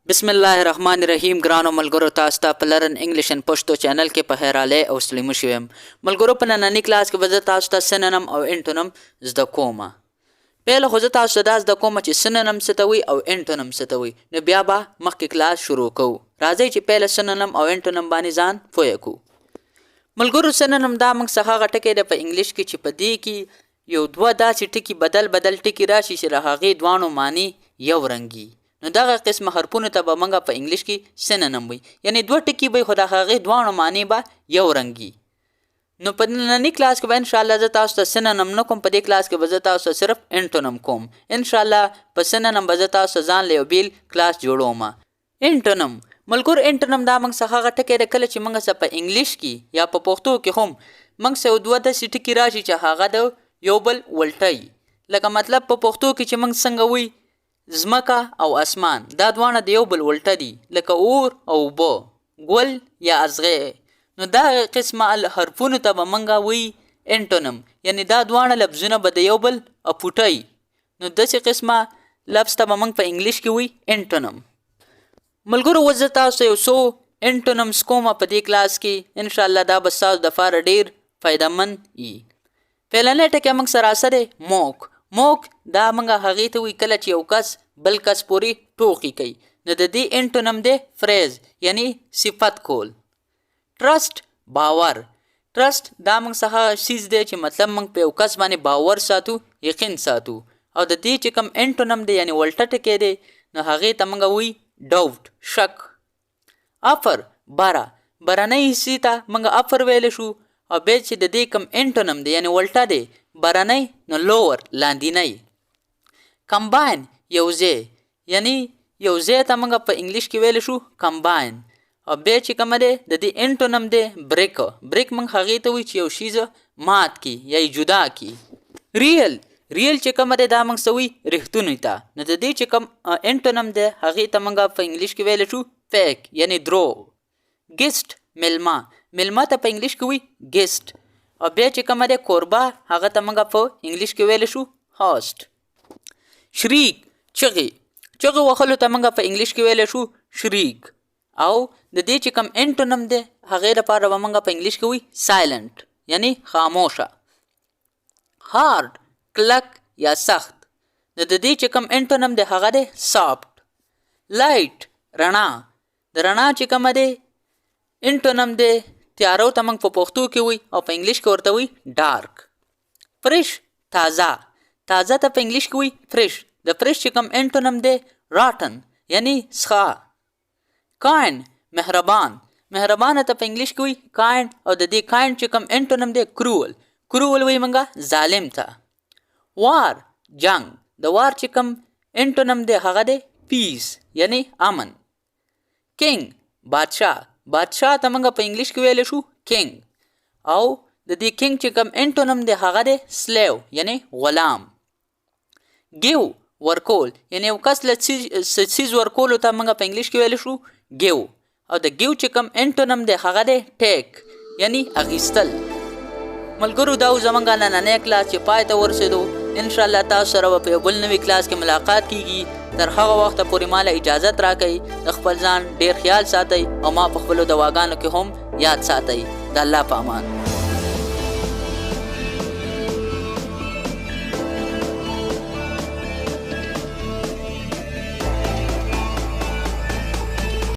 بسم الله الرحمن الرحیم. ګرانو ملګرو، تاسو ته په لرن انګلیش ان پښتو چینل کې په خیراله او سلیمو شوم. ملګرو، په نننی کلاس کې به زه تاسو ته سینونیم او انټونیم زده کوم. پیله خو زه تاسو ته دا زده کوم چې سینونیم څه ته وایي او انټونیم څه ته وایي. نو بیا به مخکې کلاس شروع کوو. راځئ چې پیله سینونیم او انټونیم باندې ځان پوه کړو. ملګرو، سینونیم دا موږ څخه هغه ټکی دی په انګلیش کې چې په دې کې یو دوه داسې ټکي بدل ټکي راشي چې د هغې دواړو معنی یو رنګي. نو دغه قسمه حرفونو ته به موږ په انګلیش کې سینونیم وایي. یعنی دوه ټکي به خو د هغې دواړو معنی به یو رنګي. نو په ننني کلاس کې به انشاءالله زه تاسو ته سینونیم نه کوم، په دې کلاس کې به زه تاسو ته صرف انټونیم کوم. انشاءالله په سینونیم به زه تاسو ځان له یو بیل کلاس جوړوم. انټونیم ملګرو، انټونیم دا موږ څخه هغه ټکی دی کله چې موږ څه په انګلیش کې یا په پښتو کې هم موږ څه دوه داسې ټکي راشي چې هغه د یو بل ولټوي. لکه مطلب په پښتو کې چې موږ څنګه وایي ځمکه او اسمان، دا دواړه د یو بل ولټه دي، لکه اور او اوبه، ګل یا ازغې. نو دا قسمه حرفونو ته به موږ وایي انټونیم. یعنی دا دواړه لفظونه به د یو بل اپوټوي. نو داسې قسمه لفظ ته به موږ په انګلیش کې وایي انټونیم. ملګرو، اوس زه تاسو یو څو انټونیمز کوم په دې کلاس کې. انشاءالله دا به ستاسو دپاره ډېر فایدهمند وي. پیلنی ټکی موږ سره څه دی؟ موک. موک دا موږ هغې ته وایي کله چې یو کس بل کس پورې ټوکې کوي. نو د دې انټونیم دی فریز، یعنی صفت کول. ټرسټ باور. ټرسټ دا موږ څخه شیز دی چې مطلب موږ په یو کس باندې باور ساتو، یقین ساتو. او د دې چې کوم انټونیم دی یعنی ولټه ټکی دی نو هغې ته موږ وایي ډاوټ، شک. افر بره. برنۍ حصې ته موږ افر ویلی شو. او بیا چې د دې کوم انټونیم دی یعنی ولټه دی برنۍ نو لوور، لاندینۍ. کمباین یوځای، یعنی یوځای ته موږ په انګلیش کې ویلی شو کمباین. او بیا چې کومه دی د دې انټونیم دی بریک. بریک موږ هغې ته وایي چې یو شیز مات کی یا جدا کی. ریل. ریل چې کومه دی دا موږ څه وایي رښتونی ته. نو د دې چې کوم انټونیم دی هغې ته موږ په انګلیش کې ویلی شو فیک، یعنی درو. ګیسټ میلمه. میلمه ته په انګلیش کې وایي ګیسټ. او بیا چې کومه دی کوربه هغه ته موږ په انګلیش کې ویلی شو هاست. شریک چغې. چغې وهلو ته موږ په انګلیش کې ویلی شو شریک. او د دې چې کوم انټونیم دی هغې لپاره به موږ په انګلیش کې وایي سایلنټ، یعنی خاموشه. هارد کلک یا سخت. د دې چې کوم انټونیم دی هغه دی سافت. لایټ رڼا. د رڼا چې کومه دی انټونیم دی تیارو ته موږ په پښتو کې وایي او په انګلیش کې ورته وایي ډارک. فرش تازه. تازه ته په انګلیش کې وایي فرش. د فرش چې کوم انټونیم دی راټن، یعنی څښا. کاین مهربان. مهربانه ته په انګلیش کې وایي کاین. او د دې کاین چې کوم انټونیم دی کرول. کرول وایي موږ ظالم ته. وار جنگ. د وار چې کوم انټونیم دی هغه دی پیس، یعنی امن. کینګ بادشاه. بادشاه ته موږ په انګلیش کې ویلی شو کینګ. او د دې کینګ چې کوم انټونیم دی هغه دی سلیو، یعنی غلام. ګیو ورکول، یعنی یو کس له څیز ورکولو ته موږ په انګلیش کې ویلی شو ګیو. او د ګیو چې کوم انټونیم دی هغه دی ټیک، یعنی اخیستل. ملګرو، دا زموږ نننی کلاس چې پای ته ورسېدو. انشاءالله تاسو سره به په یو بل نوي کلاس کې ملاقات کیږي. تر هغه وخته پورې ماله اجازت راکئ. د خپل ځان ډیر خیال ساتئ او ما په خپلو دواګانو کې هم یاد ساتئ. د الله په امان.